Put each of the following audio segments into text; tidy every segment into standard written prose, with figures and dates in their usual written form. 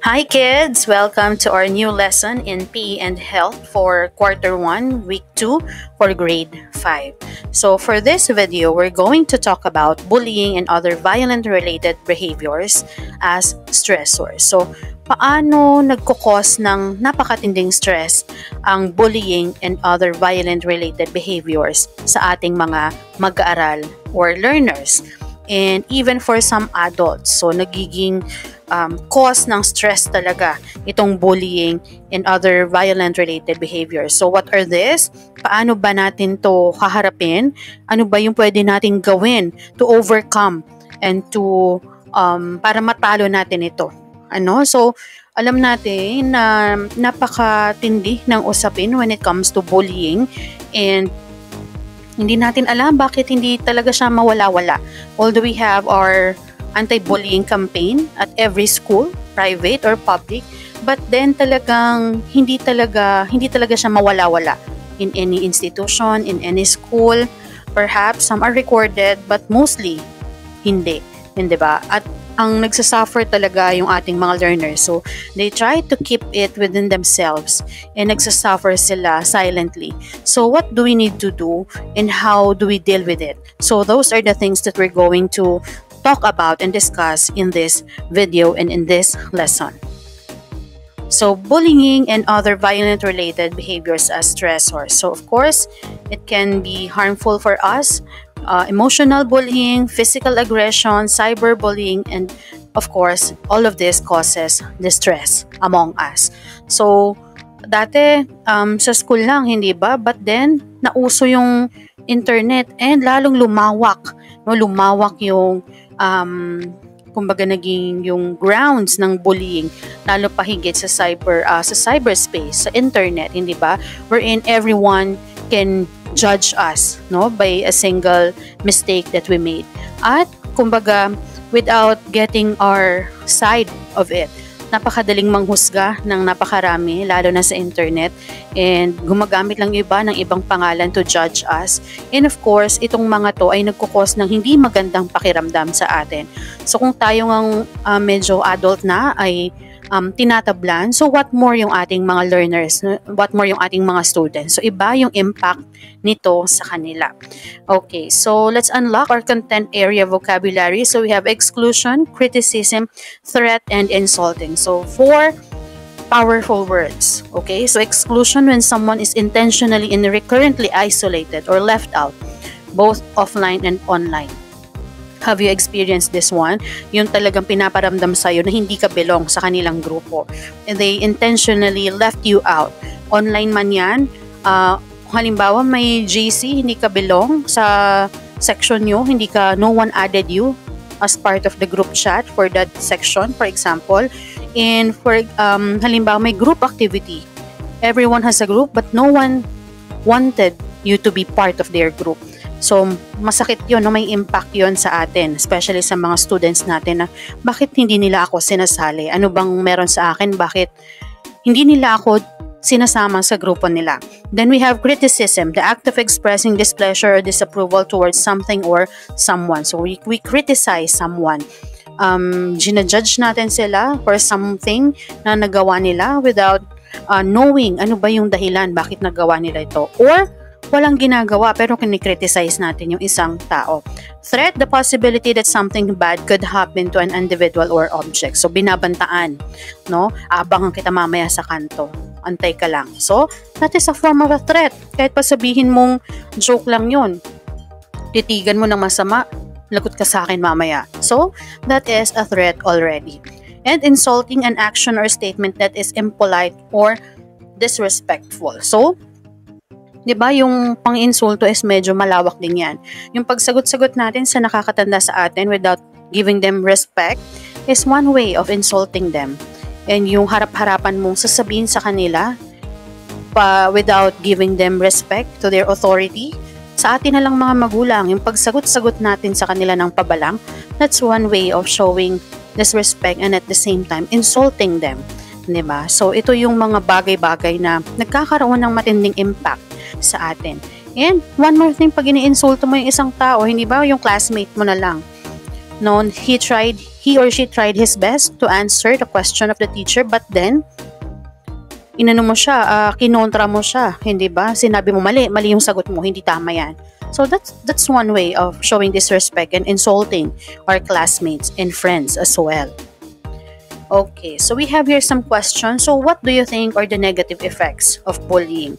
Hi kids! Welcome to our new lesson in PE and Health for Quarter 1, Week 2 for Grade 5. So for this video, we're going to talk about bullying and other violent-related behaviors as stressors. So paano nagkukos ng napakatinding stress ang bullying and other violent-related behaviors sa ating mga mag-aaral or learners? And even for some adults, so nagiging cause ng stress talaga itong bullying and other violent-related behaviors. So what are this? Paano ba natin to haharapin? Ano ba yung pwede nating gawin to overcome and to para matalo natin ito? So alam natin na napakatindi ng usapin when it comes to bullying, and hindi natin alam bakit hindi talaga siya mawala-wala. Although we have our anti-bullying campaign at every school, private or public, but then talagang hindi talaga siya mawala-wala in any institution, in any school. Perhaps some are recorded but mostly hindi ba? At ang nagsasuffer talaga yung ating mga learners. So they try to keep it within themselves and nagsasuffer sila silently. So what do we need to do and how do we deal with it? So those are the things that we're going to talk about and discuss in this video and in this lesson. So bullying and other violent-related behaviors as stressors. So of course, it can be harmful for us. Emotional bullying, physical aggression, cyberbullying, and of course, all of this causes distress among us. So, dati sa school lang, hindi ba? But then, nauso yung internet and lalong lumawak. Lumawak yung, kumbaga naging yung grounds ng bullying, lalo pa higit sa cyberspace, sa internet, hindi ba? Wherein everyone can judge us by a single mistake that we made. At kumbaga, without getting our side of it, napakadaling manghusga ng napakarami, lalo na sa internet, and gumagamit lang iba ng ibang pangalan to judge us. And of course, itong mga to ay nagkukos ng hindi magandang pakiramdam sa atin. So kung tayo ngang medyo adult na ay tinatablan, so what more yung ating mga learners, what more yung ating mga students. So iba yung impact nito sa kanila. Okay, so let's unlock our content area vocabulary. So we have exclusion, criticism, threat, and insulting. So 4 powerful words. Okay, so exclusion, when someone is intentionally and recurrently isolated or left out, both offline and online. Have you experienced this one? Yung talagang pinaparamdam sa'yo na hindi ka belong sa kanilang grupo. And they intentionally left you out. Online man yan. Halimbawa, may GC, hindi ka belong sa section nyo, no one added you as part of the group chat for that section, for example. And for halimbawa, may group activity. Everyone has a group but no one wanted you to be part of their group. So, masakit yun, may impact yun sa atin, especially sa mga students natin na bakit hindi nila ako sinasali? Ano bang meron sa akin? Bakit hindi nila ako sinasama sa grupo nila? Then we have criticism, the act of expressing displeasure or disapproval towards something or someone. So, we criticize someone. Ginajudge natin sila for something na nagawa nila without knowing ano ba yung dahilan bakit nagawa nila ito. Or, walang ginagawa pero kinikriticize natin yung isang tao. Threat, the possibility that something bad could happen to an individual or object. So, binabantaan, Abangan kita mamaya sa kanto. Antay ka lang. So, that is a form of a threat. Kahit pa sabihin mong joke lang yun, titigan mo ng masama, lagot ka sa akin mamaya. So, that is a threat already. And insulting, an action or statement that is impolite or disrespectful. So, diba, yung pang-insulto is medyo malawak din yan. Yung pagsagot-sagot natin sa nakakatanda sa atin without giving them respect is one way of insulting them. And yung harap-harapan mong sasabihin sa kanila without giving them respect to their authority, sa atin na lang mga magulang, yung pagsagot-sagot natin sa kanila ng pabalang, that's one way of showing disrespect and at the same time insulting them. Diba? So ito yung mga bagay-bagay na nagkakaroon ng matinding impact sa atin. And one more thing, pag ini-insulto mo yung isang tao, hindi ba yung classmate mo na lang, No, he or she tried his best to answer the question of the teacher, but then inano mo siya, kinontra mo siya, hindi ba? Sinabi mo mali yung sagot mo, hindi tama yan. So that's one way of showing disrespect and insulting our classmates and friends as well. Okay, so we have here some questions. So what do you think are the negative effects of bullying?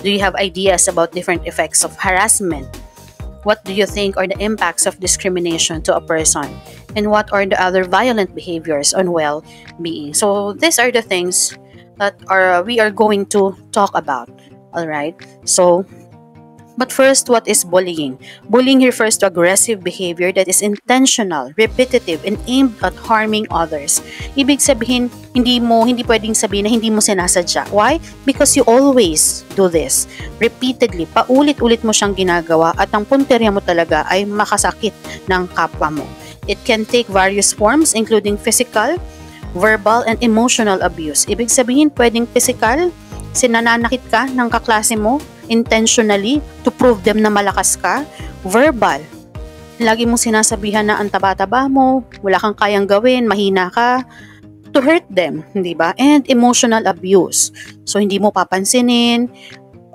Do you have ideas about different effects of harassment? What do you think are the impacts of discrimination to a person? And what are the other violent behaviors on well-being? So these are the things that we are going to talk about. All right. So, but first, what is bullying? Bullying refers to aggressive behavior that is intentional, repetitive, and aimed at harming others. Ibig sabihin, hindi pwedeng sabihin na hindi mo sinasadya. Why? Because you always do this. Repeatedly, paulit-ulit mo siyang ginagawa at ang punterya mo talaga ay makasakit ng kapwa mo. It can take various forms including physical, verbal, and emotional abuse. Ibig sabihin, pwedeng physical, sinananakit ka ng kaklase mo, intentionally to prove them na malakas ka. Verbal, lagi mong sinasabihan na ang taba-taba mo, wala kang kayang gawin, mahina ka, to hurt them, hindi ba? And emotional abuse. So hindi mo papansinin,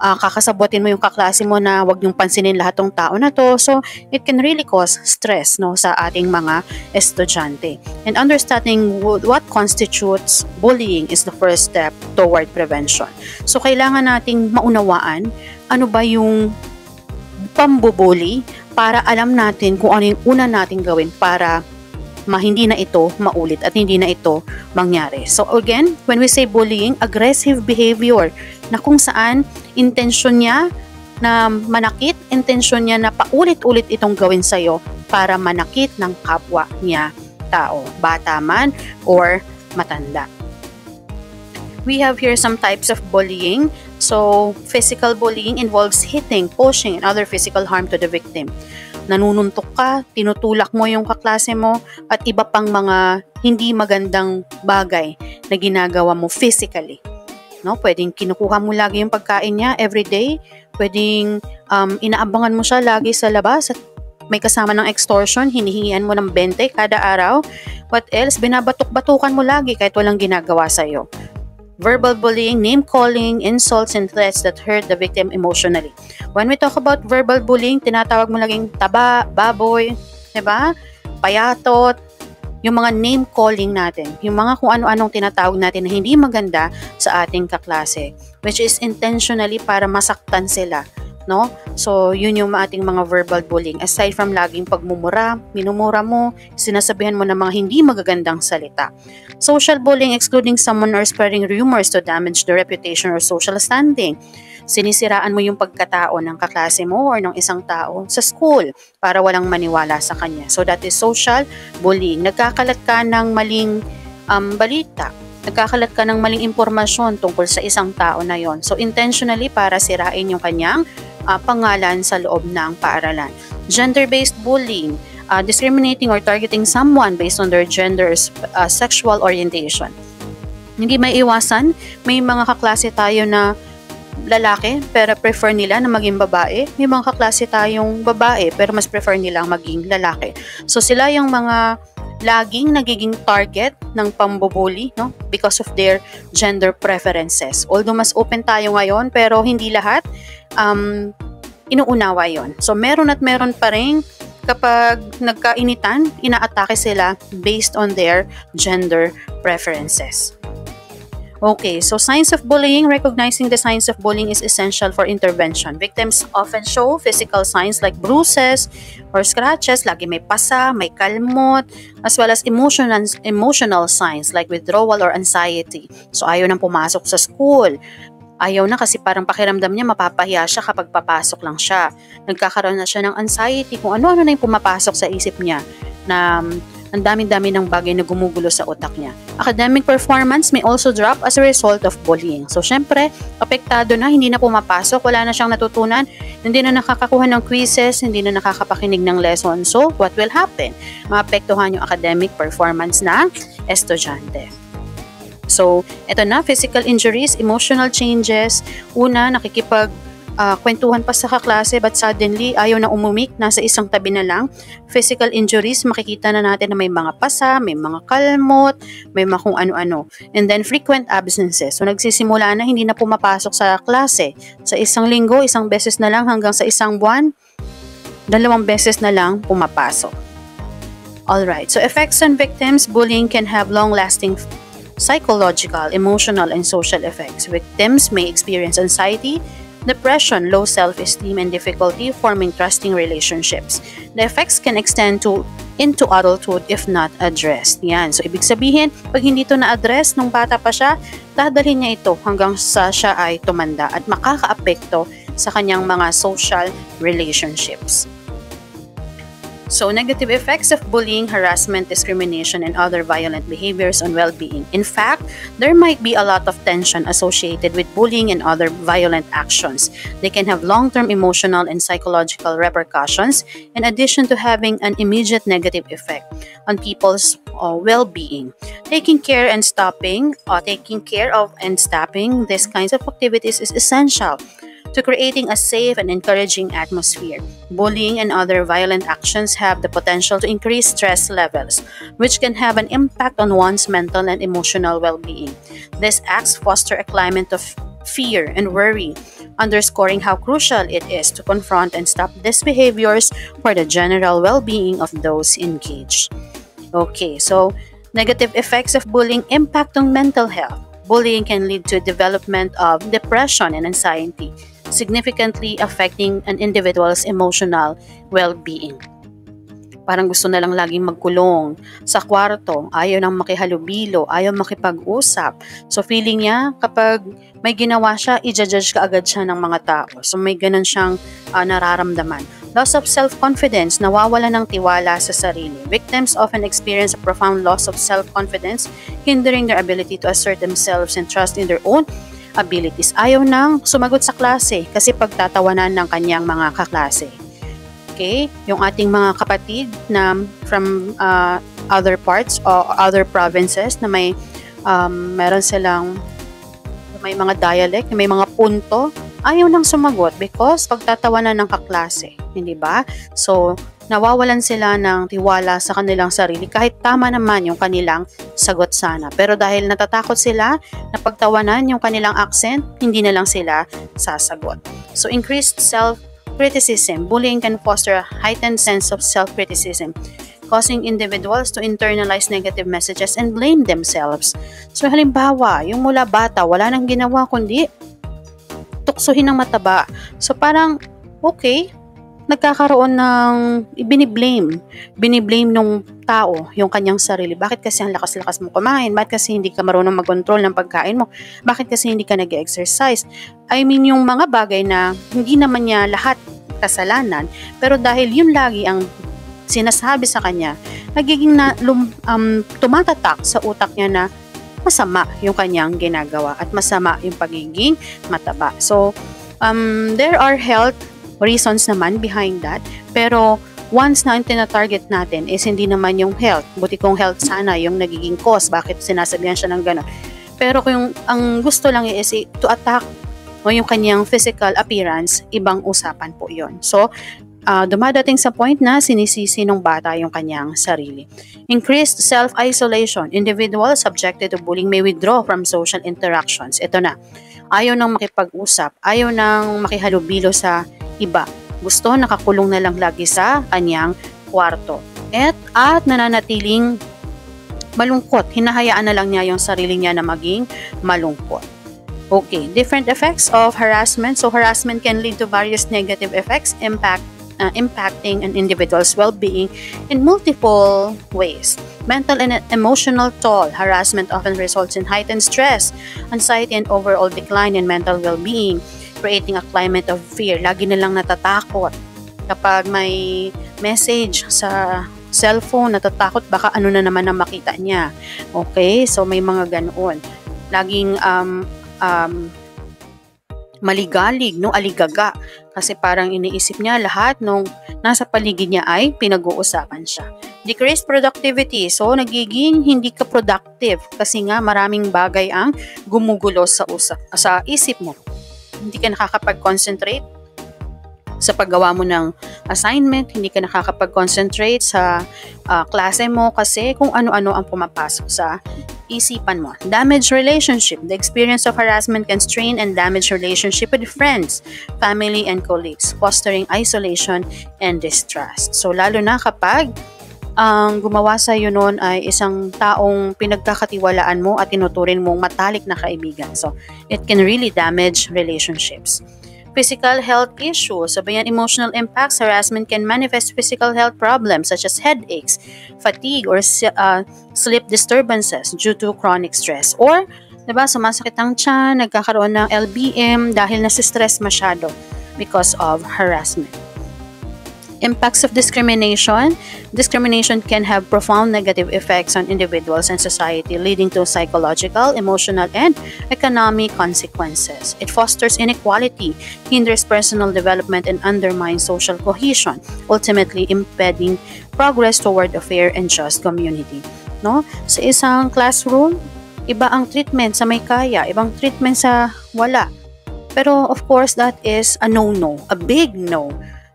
kakasabutin mo yung kaklase mo na wag niyong pansinin lahat ng tao na to. So it can really cause stress, no, sa ating mga estudyante. And understanding what constitutes bullying is the first step toward prevention. So kailangan nating maunawaan ano ba yung pambubully para alam natin kung ano yung una nating gawin para hindi na ito maulit at hindi na ito mangyari. So again, when we say bullying, aggressive behavior na kung saan intensyon niya na manakit, intensyon niya na paulit-ulit itong gawin sa'yo para manakit ng kapwa niya tao, bata man or matanda. We have here some types of bullying. So, physical bullying involves hitting, pushing, and other physical harm to the victim. Nanununtok ka, tinutulak mo yung kaklase mo, at iba pang mga hindi magandang bagay na ginagawa mo physically. No, pwedeng kinukuha mo lagi yung pagkain niya everyday, pwedeng inaabangan mo siya lagi sa labas at may kasama ng extortion, hinihingian mo ng 20 kada araw. What else? Binabatok-batukan mo lagi kahit walang ginagawa sa'yo. Verbal bullying, name-calling, insults, and threats that hurt the victim emotionally. When we talk about verbal bullying, tinatawag mo laging taba, baboy, diba? Payatot, yung mga name-calling natin, yung mga kung ano-anong tinatawag natin na hindi maganda sa ating kaklase, which is intentionally para masaktan sila, no? So, yun yung ating mga verbal bullying. Aside from laging pagmumura, minumura mo, sinasabihan mo ng mga hindi magagandang salita. Social bullying, excluding someone or spreading rumors to damage the reputation or social standing. Sinisiraan mo yung pagkatao ng kaklase mo or ng isang tao sa school para walang maniwala sa kanya. So, that is social bullying. Nagkakalat ka ng maling balita. Nagkakalat ka ng maling impormasyon tungkol sa isang tao na yon. So, intentionally para sirain yung kanyang pangalan sa loob ng paaralan. Gender-based bullying, discriminating or targeting someone based on their gender or sexual orientation. Hindi may iwasan, may mga kaklase tayo na lalaki pero prefer nila na maging babae. May mga kaklase tayong babae pero mas prefer nilang maging lalaki. So sila yung mga laging nagiging target ng pambubuli, no? Because of their gender preferences. Although mas open tayo ngayon pero hindi lahat inuunawa yon. So meron at meron pa rin kapag nagkainitan, inaatake sila based on their gender preferences. Okay, so signs of bullying. Recognizing the signs of bullying is essential for intervention. Victims often show physical signs like bruises or scratches, lagi may pasa, may kalmot, as well as emotional signs like withdrawal or anxiety. So ayaw nang pumasok sa school. Ayaw na kasi parang pakiramdam niya mapapahiya siya kapag papasok lang siya. Nagkakaroon na siya ng anxiety kung ano-ano na yung pumapasok sa isip niya na ang dami-dami ng bagay na gumugulo sa utak niya. Academic performance may also drop as a result of bullying. So, syempre, apektado na, hindi na pumapasok, wala na siyang natutunan, hindi na nakakakuha ng quizzes, hindi na nakakapakinig ng lesson. So, what will happen? Maapektuhan yung academic performance ng estudyante. So, eto na, physical injuries, emotional changes. Una, kwentuhan pa sa kaklase but suddenly ayaw na umumik, nasa isang tabi na lang. Physical injuries, makikita na natin na may mga pasa, may mga kalmot, may mga kung ano-ano. And then frequent absences. So nagsisimula na hindi na pumapasok sa klase. Sa isang linggo, isang beses na lang hanggang sa isang buwan, 2 beses na lang pumapasok. Alright, so effects on victims, bullying can have long-lasting psychological, emotional, and social effects. Victims may experience anxiety, depression, low self-esteem, and difficulty forming trusting relationships. The effects can extend into adulthood if not addressed. Yan. So, ibig sabihin, pag hindi ito na-address nung bata pa siya, dadalhin niya ito hanggang sa siya ay tumanda at makaka-apekto sa kanyang mga social relationships. So, negative effects of bullying, harassment, discrimination, and other violent behaviors on well-being. In fact, there might be a lot of tension associated with bullying and other violent actions. They can have long-term emotional and psychological repercussions, in addition to having an immediate negative effect on people's well-being. Taking care of and stopping these kinds of activities is essential to creating a safe and encouraging atmosphere. Bullying and other violent actions have the potential to increase stress levels, which can have an impact on one's mental and emotional well-being. These acts foster a climate of fear and worry, underscoring how crucial it is to confront and stop these behaviors for the general well-being of those engaged. Okay, so negative effects of bullying impact on mental health. Bullying can lead to development of depression and anxiety, significantly affecting an individual's emotional well-being. Parang gusto na lang laging magkulong sa kwarto, ayaw nang makihalubilo, ayaw makipag-usap. So feeling niya kapag may ginawa siya, i-judge ka agad siya ng mga tao. So may ganun siyang nararamdaman. Loss of self-confidence, nawawala ng tiwala sa sarili. Victims often experience a profound loss of self-confidence, hindering their ability to assert themselves and trust in their own abilities. Ayaw nang sumagot sa klase kasi pagtatawanan ng kanyang mga kaklase. Okay? Yung ating mga kapatid na from other parts or other provinces na may meron silang may mga dialect, may mga punto, ayaw nang sumagot because pagtatawanan ng kaklase. Hindi ba? So, nawawalan sila ng tiwala sa kanilang sarili kahit tama naman yung kanilang sagot sana. Pero dahil natatakot sila na pagtawanan yung kanilang accent, hindi na lang sila sasagot. So, increased self-criticism. Bullying can foster a heightened sense of self-criticism, causing individuals to internalize negative messages and blame themselves. So, halimbawa, yung mula bata, wala nang ginawa kundi tuksuhin ng mataba. So, parang, okay, nagkakaroon ng biniblame nung tao yung kanyang sarili. Bakit kasi ang lakas-lakas mo kumain? Bakit kasi hindi ka marunong mag-control ng pagkain mo? Bakit kasi hindi ka nag-exercise? I mean, yung mga bagay na hindi naman niya lahat kasalanan, pero dahil yun lagi ang sinasabi sa kanya, nagiging tumatatak sa utak niya na masama yung kanyang ginagawa at masama yung pagiging mataba. So, there are health reasons naman behind that, pero once na ang tina-target natin is hindi naman yung health, buti kung health sana yung nagiging cause, bakit sinasabihan siya ng gano'n. Pero kung ang gusto lang is to attack o yung kanyang physical appearance, ibang usapan po yon. So, dumadating sa point na sinisisi ng bata yung kanyang sarili. Increased self-isolation. Individuals subjected to bullying may withdraw from social interactions. Ito na, ayaw nang makipag-usap, ayaw nang makihalubilo sa iba. Gusto nakakulong na lang lagi sa kanyang kwarto. At nananatiling malungkot. Hinahayaan na lang niya yung sarili niya na maging malungkot. Okay, different effects of harassment. So harassment can lead to various negative effects impacting an individual's well-being in multiple ways. Mental and emotional toll. Harassment often results in heightened stress, anxiety, and overall decline in mental well-being, creating a climate of fear. Lagi nilang natatakot. Kapag may message sa cellphone, natatakot baka ano na naman ang makita niya. Okay? So may mga ganoon. Laging maligalig, no, aligaga. Kasi parang iniisip niya lahat nung nasa paligid niya ay pinag-uusapan siya. Decreased productivity. So, nagiging hindi ka productive kasi nga maraming bagay ang gumugulo sa isip mo. hindi ka nakakapag-concentrate sa paggawa mo ng assignment, hindi ka nakakapag-concentrate sa klase mo kasi kung ano-ano ang pumapasok sa isipan mo. Damaged relationship. The experience of harassment can strain and damage relationship with friends, family, and colleagues, fostering isolation and distrust. So, lalo na kapag ang gumawa sa iyo noon ay isang taong pinagkakatiwalaan mo at tinuturing mong matalik na kaibigan. So, it can really damage relationships. Physical health issues. Sabayan emotional impacts, harassment can manifest physical health problems such as headaches, fatigue, or sleep disturbances due to chronic stress. Or, diba, sumasakit ang tiyan, nagkakaroon ng LBM dahil nasi-stress masyado because of harassment. Impacts of discrimination. Discrimination can have profound negative effects on individuals and society, leading to psychological, emotional, and economic consequences. It fosters inequality, hinders personal development, and undermines social cohesion, ultimately impeding progress toward a fair and just community. No? Sa isang classroom, iba ang treatment sa may kaya, ibang treatment sa wala. Pero of course, that is a no-no, a big no.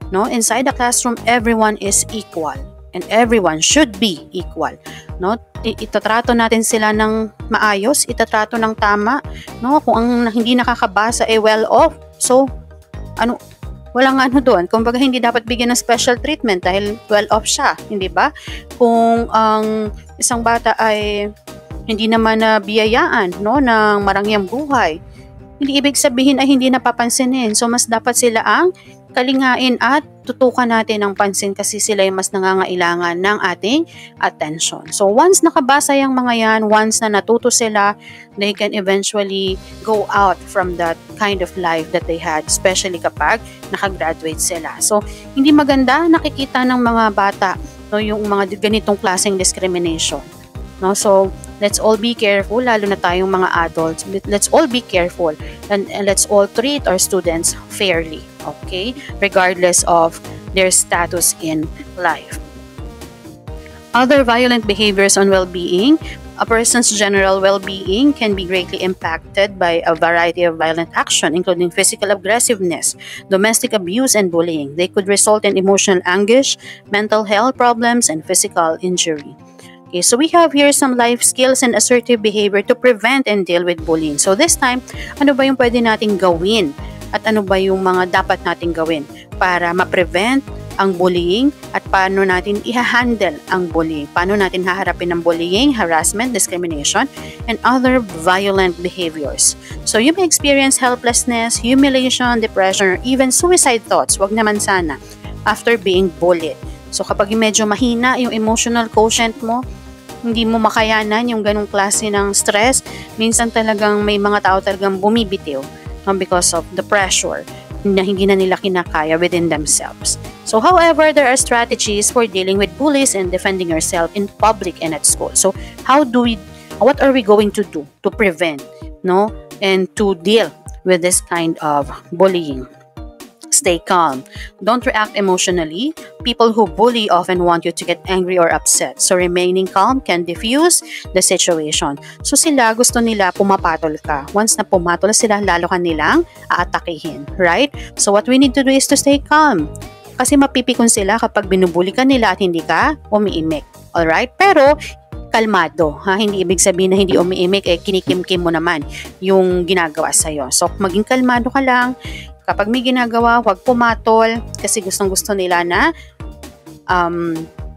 No, inside the classroom, everyone is equal and everyone should be equal. No, itatrato natin sila ng maayos, itatrato ng tama. No, kung ang hindi nakakabasa ay well off, so walang doon. Kumbaga hindi dapat bigyan ng special treatment dahil well off siya, hindi ba? Kung ang isang bata ay hindi naman biyayaan, no, ng marangyang buhay, hindi ibig sabihin ay hindi napapansinin. So mas dapat sila ang kalingain at tutukan natin ang pansin kasi sila yung mas nangangailangan ng ating attention. So once nakabasa yung mga yan, once na natuto sila, they can eventually go out from that kind of life that they had, especially kapag nakagraduate sila. So hindi maganda nakikita ng mga bata, no, yung mga ganitong klaseng discrimination. No, so let's all be careful, lalo na tayong mga adults. Let's all be careful and let's all treat our students fairly, okay? Regardless of their status in life. Other violent behaviors on well-being. A person's general well-being can be greatly impacted by a variety of violent action, including physical aggressiveness, domestic abuse, and bullying. They could result in emotional anguish, mental health problems, and physical injury. Okay, so we have here some life skills and assertive behavior to prevent and deal with bullying. So this time, ano ba yung pwede nating gawin? At ano ba yung mga dapat nating gawin para ma-prevent ang bullying at paano natin i-handle ang bullying? Paano natin haharapin ang bullying, harassment, discrimination, and other violent behaviors? So you may experience helplessness, humiliation, depression, or even suicide thoughts. Wag naman sana after being bullied. So kapag medyo mahina yung emotional quotient mo, hindi mo makayanan yung ganong klase ng stress, minsan talagang may mga tao talagang bumibitiw because of the pressure na hindi na nila kinakaya within themselves. So however, there are strategies for dealing with bullies and defending yourself in public and at school. So what are we going to do to prevent, no, and to deal with this kind of bullying? Stay calm. Don't react emotionally. People who bully often want you to get angry or upset. So remaining calm can diffuse the situation. So sila gusto nila pumapatol ka. Once na pumatol sila, lalo ka nilang aatakihin. Right? So what we need to do is to stay calm. Kasi mapipikon sila kapag binubuli ka nila at hindi ka umiimik. Alright? Pero kalmado, ha? Hindi ibig sabihin na hindi umiimik, kinikimkim mo naman yung ginagawa sa'yo. So maging kalmado ka lang. Kapag may ginagawa, huwag pumatol kasi gustong-gusto nila na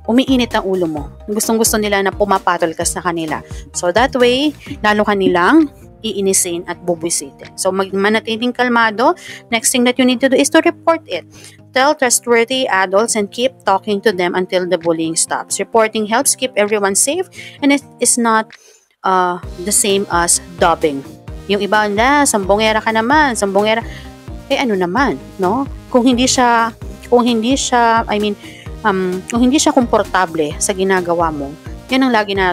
umiinit ang ulo mo. Gustong-gusto nila na pumapatol ka sa kanila. So that way, lalo kanilang iinisin at bubwisitin. So manatiling kalmado. Next thing that you need to do is to report it. Tell trustworthy adults and keep talking to them until the bullying stops. Reporting helps keep everyone safe and it is not the same as dubbing. Yung iba, sambongera ka naman, sambongera. Ano naman, no? Kung hindi siya komportable sa ginagawa mo, yan ang lagi na,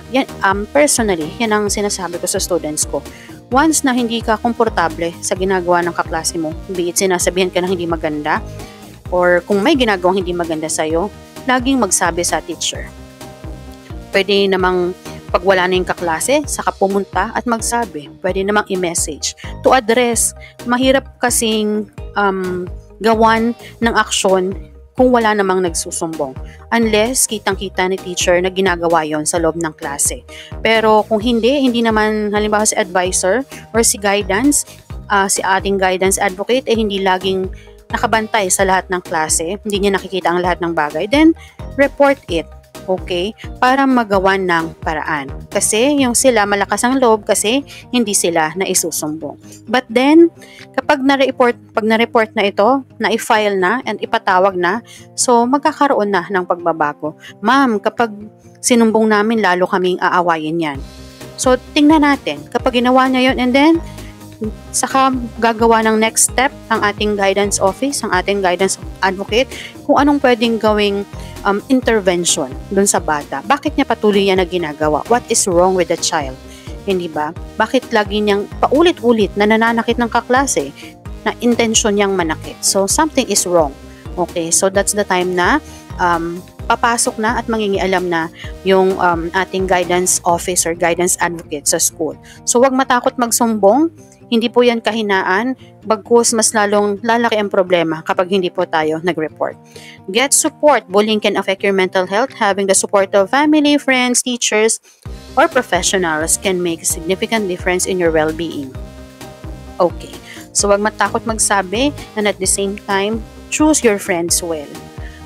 personally, yan ang sinasabi ko sa students ko. Once na hindi ka komportable sa ginagawa ng kaklase mo, be it sinasabihan ka na hindi maganda, or kung may ginagawang hindi maganda sa'yo, laging magsabi sa teacher. Pwede namang Kapag wala na yung kaklase, saka pumunta at magsabi. Pwede namang i-message. To address, mahirap kasing gawan ng aksyon kung wala namang nagsusumbong. Unless kitang-kita ni teacher na ginagawa yon sa loob ng klase. Pero kung hindi naman halimbawa si advisor or si guidance, si ating guidance advocate, hindi laging nakabantay sa lahat ng klase, hindi niya nakikita ang lahat ng bagay, then report it. Okay? Para magawan ng paraan. Kasi yung sila malakas ang loob kasi hindi sila na isusumbong. But then, kapag pag na-report na ito, na-i-file na and ipatawag na, so magkakaroon na ng pagbabago. Ma'am, kapag sinumbong namin, lalo kaming aawayin yan. So, tingnan natin. Kapag ginawa niya yun and then, saka gagawa ng next step ang ating guidance office, ang ating guidance advocate, kung anong pwedeng gawing intervention dun sa bata. Bakit niya patuloy yan na ginagawa? What is wrong with the child? Hindi ba? Bakit lagi niyang paulit-ulit na nananakit ng kaklase na intention niyang manakit? So, something is wrong. Okay, so that's the time na papasok na at mangingialam na yung ating guidance office or guidance advocate sa school. So, wag matakot magsumbong. Hindi po yan kahinaan, bagkus mas lalong lalaki ang problema kapag hindi po tayo nag-report. Get support. Bullying can affect your mental health. Having the support of family, friends, teachers, or professionals can make a significant difference in your well-being. Okay. So, wag matakot magsabi and at the same time, choose your friends well.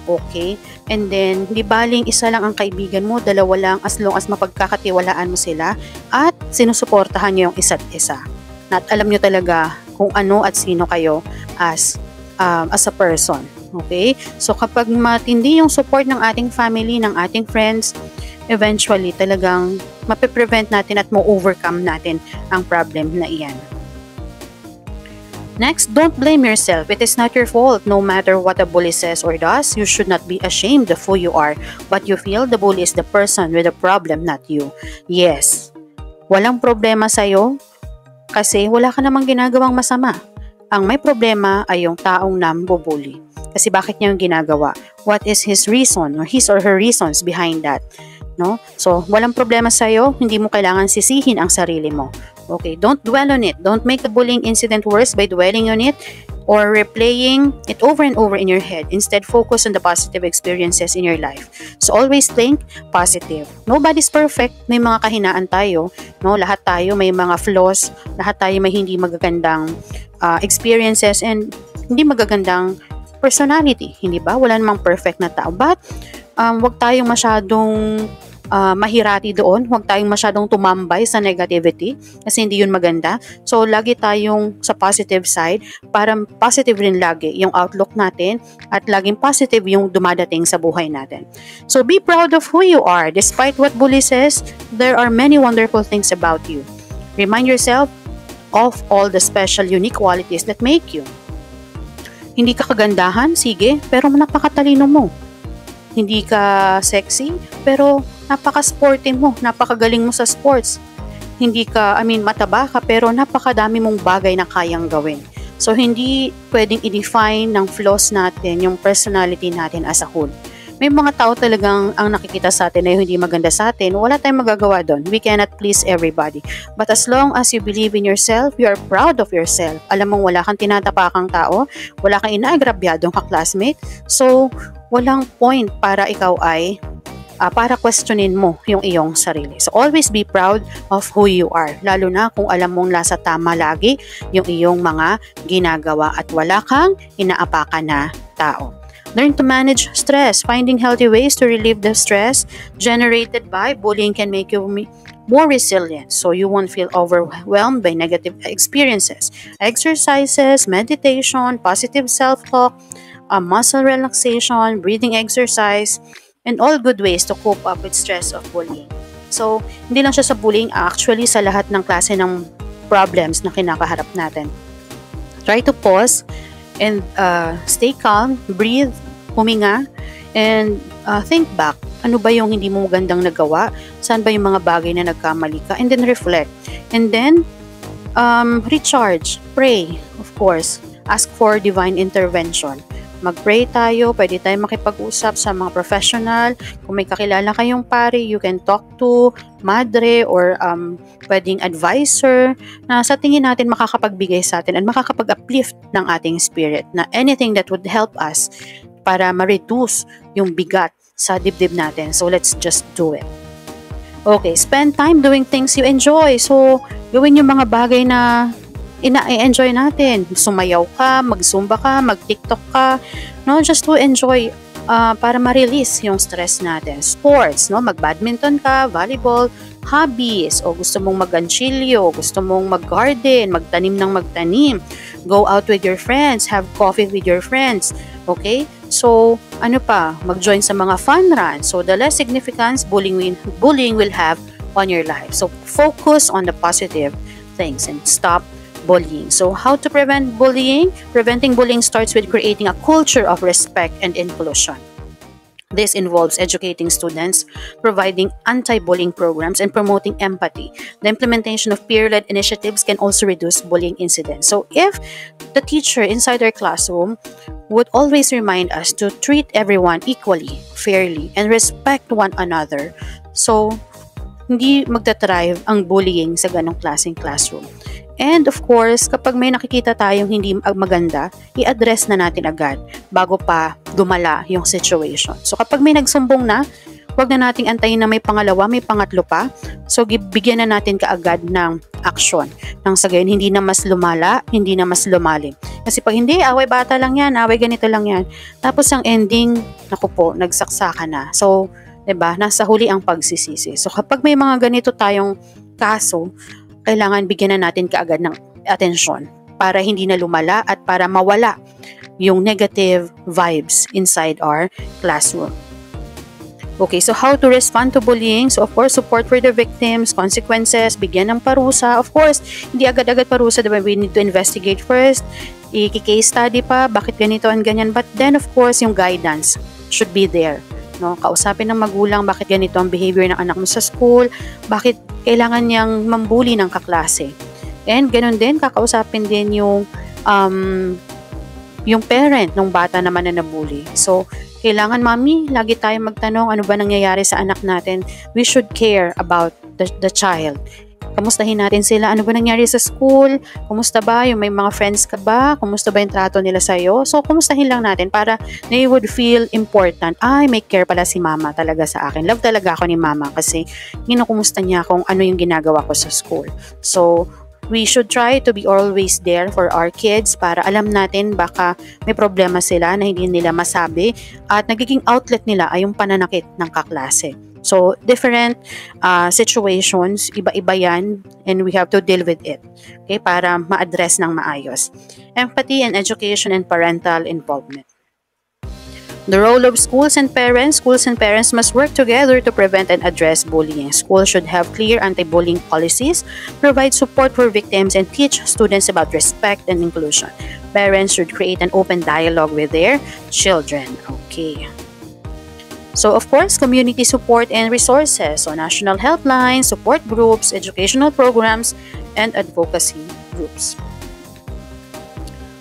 Okay? And then, di baling isa lang ang kaibigan mo, dalawa lang, as long as mapagkakatiwalaan mo sila at sinusuportahan nyo yung isa't isa. At alam nyo talaga kung ano at sino kayo as a person. Okay? So, kapag matindi yung support ng ating family, ng ating friends, eventually talagang mapiprevent natin at ma-overcome natin ang problem na iyan. Next, don't blame yourself. It is not your fault. No matter what a bully says or does, you should not be ashamed of who you are. But you feel the bully is the person with the problem, not you. Yes, walang problema sa'yo kasi wala ka namang ginagawang masama. Ang may problema ay yung taong nambubuli. Kasi bakit niya yung ginagawa? What is his reason or his or her reasons behind that? No? So, walang problema sa'yo, hindi mo kailangan sisihin ang sarili mo. Okay, don't dwell on it. Don't make the bullying incident worse by dwelling on it or replaying it over and over in your head. Instead, focus on the positive experiences in your life. So, always think positive. Nobody's perfect. May mga kahinaan tayo. No? Lahat tayo may mga flaws. Lahat tayo may hindi magagandang experiences and hindi magagandang personality. Hindi ba? Wala namang perfect na tao. But, wag tayong masyadong mahirati doon. Huwag tayong masyadong tumambay sa negativity kasi hindi yun maganda. So, lagi tayong sa positive side para positive rin lagi yung outlook natin at laging positive yung dumadating sa buhay natin. So, be proud of who you are. Despite what bully says, there are many wonderful things about you. Remind yourself of all the special, unique qualities that make you. Hindi ka kagandahan? Sige, pero napakatalino mo. Hindi ka sexy, pero napaka-sporty mo, napakagaling mo sa sports. Hindi ka, mataba ka, pero napakadami mong bagay na kayang gawin. So, hindi pwedeng i-define ng flaws natin, yung personality natin as a whole. May mga tao talagang ang nakikita sa atin na hindi maganda sa atin, wala tayong magagawa doon. We cannot please everybody. But as long as you believe in yourself, you are proud of yourself. Alam mong wala kang tinatapakang tao, wala kang inaagrabyadong ka-classmate, so walang point para ikaw ay para questionin mo yung iyong sarili. So, always be proud of who you are. Lalo na kung alam mong nasa tama lagi yung iyong mga ginagawa at wala kang inaapakan na tao. Learn to manage stress. Finding healthy ways to relieve the stress generated by bullying can make you more resilient, so you won't feel overwhelmed by negative experiences. Exercises, meditation, positive self-talk, muscle relaxation, breathing exercise, and all good ways to cope up with stress of bullying. So, hindi lang siya sa bullying, actually sa lahat ng klase ng problems na kinakaharap natin. Try to pause and stay calm, breathe, huminga, and think back. Ano ba yung hindi mo magandang nagawa? Saan ba yung mga bagay na nagkamali ka? And then reflect. And then, recharge, pray, of course. Ask for divine intervention. mag-pray tayo, pwede tayo makipag-usap sa mga professional. Kung may kakilala kayong pare, you can talk to madre or pwedeng advisor na sa tingin natin makakapagbigay sa atin at makakapag-uplift ng ating spirit na anything that would help us para ma-reduce yung bigat sa dibdib natin. So let's just do it. Okay, spend time doing things you enjoy. So, gawin yung mga bagay na ina-enjoy natin. Sumayaw ka, mag-zumba ka, mag-tiktok ka, no? Just to enjoy para ma-release yung stress natin. Sports, no? Mag-badminton ka, volleyball, hobbies, o gusto mong mag-ganchilyo, gusto mong mag-garden, magtanim ng magtanim, go out with your friends, have coffee with your friends, okay? So, ano pa? Mag-join sa mga fun runs. So, the less significance bullying will have on your life. So, focus on the positive things and stop bullying. So, how to prevent bullying? Preventing bullying starts with creating a culture of respect and inclusion. This involves educating students, providing anti-bullying programs, and promoting empathy. The implementation of peer-led initiatives can also reduce bullying incidents. So, if the teacher inside our classroom would always remind us to treat everyone equally, fairly, and respect one another, so, hindi magta-thrive ang bullying sa ganong klaseng classroom. And of course, kapag may nakikita tayong hindi maganda, i-address na natin agad bago pa dumala yung situation. So kapag may nagsumbong na, huwag na nating antayin na may pangalawa, may pangatlo pa. So bigyan na natin kaagad ng action. Nang sa gayon, hindi na mas lumala, hindi na mas lumalim. Kasi pag hindi, away bata lang yan, away ganito lang yan. Tapos ang ending, naku po, nagsaksakan na. So, 'di ba? Nasa huli ang pagsisisi. So kapag may mga ganito tayong kaso, kailangan bigyan na natin kaagad ng atensyon para hindi na lumala at para mawala yung negative vibes inside our classroom. Okay, so how to respond to bullying? So of course, support for the victims, consequences, bigyan ng parusa. Of course, hindi agad-agad parusa, diba? We need to investigate first, i-case study pa, bakit ganito and ganyan. But then of course, yung guidance should be there. No, kausapin ng magulang bakit ganito ang behavior ng anak mo sa school, bakit kailangan niyang mambuli ng kaklase. And ganun din, kakausapin din yung parent ng bata naman na nabully. So, kailangan, mami, lagi tayong magtanong ano ba nangyayari sa anak natin. We should care about the child. Kamustahin natin sila, ano ba nangyari sa school, kumusta ba, yung may mga friends ka ba, kumusta ba yung trato nila sa'yo. So, kumustahin lang natin para they would feel important. Ay, may care pala si mama talaga sa akin. Love talaga ako ni mama kasi kinukumusta niya kung ano yung ginagawa ko sa school. So, we should try to be always there for our kids para alam natin baka may problema sila na hindi nila masabi at nagiging outlet nila ay yung pananakit ng kaklase. So, different situations, iba-iba yan, and we have to deal with it, okay, para ma-address ng maayos. Empathy and education and parental involvement. The role of schools and parents must work together to prevent and address bullying. Schools should have clear anti-bullying policies, provide support for victims, and teach students about respect and inclusion. Parents should create an open dialogue with their children. Okay. So, of course, community support and resources. So, national helplines, support groups, educational programs, and advocacy groups.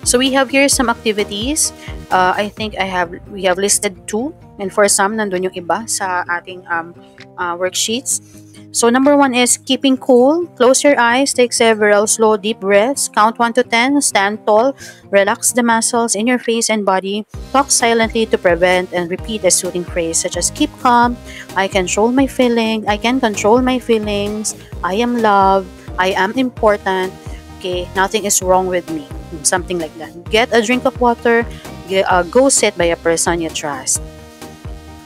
So, we have here some activities. I think we have listed 2. And for some, nandun yung iba sa ating worksheets. So, number 1 is keeping cool. Close your eyes, take several slow, deep breaths. Count 1 to 10, stand tall, relax the muscles in your face and body. Talk silently to prevent and repeat a soothing phrase such as keep calm, I can control my feelings, I am loved, I am important, okay, nothing is wrong with me. Something like that. Get a drink of water, go sit by a person you trust.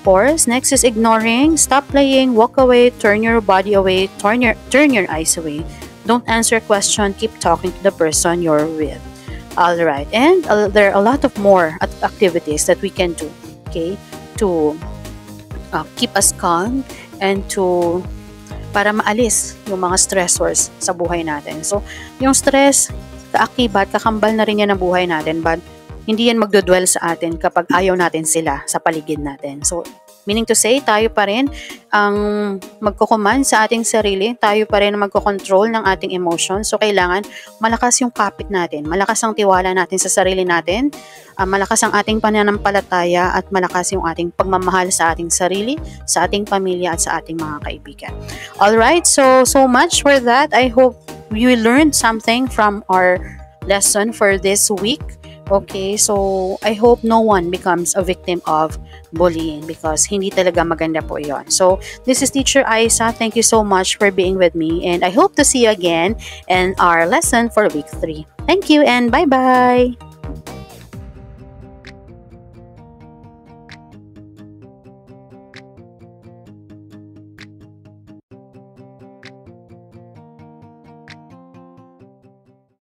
Course. Next is ignoring. Stop playing, walk away, turn your body away, turn your eyes away. Don't answer a question, keep talking to the person you're with. Alright, and there are a lot of more activities that we can do, okay, to keep us calm and para maalis yung mga stressors sa buhay natin. So, yung stress, kaakibat, kakambal na rin yan ang buhay natin, but hindi yan magdodwell sa atin kapag ayaw natin sila sa paligid natin. So, Meaning to say, tayo pa rin ang magkukuman sa ating sarili, tayo pa rin ang magkocontrol ng ating emotions. So, kailangan malakas yung kapit natin, malakas ang tiwala natin sa sarili natin, malakas ang ating pananampalataya at malakas yung ating pagmamahal sa ating sarili, sa ating pamilya at sa ating mga kaibigan. Alright, so much for that. I hope you learned something from our lesson for this week. Okay, so I hope no one becomes a victim of bullying because hindi talaga maganda po yon. So this is Teacher Aisa. Thank you so much for being with me and I hope to see you again in our lesson for week 3. Thank you and bye-bye!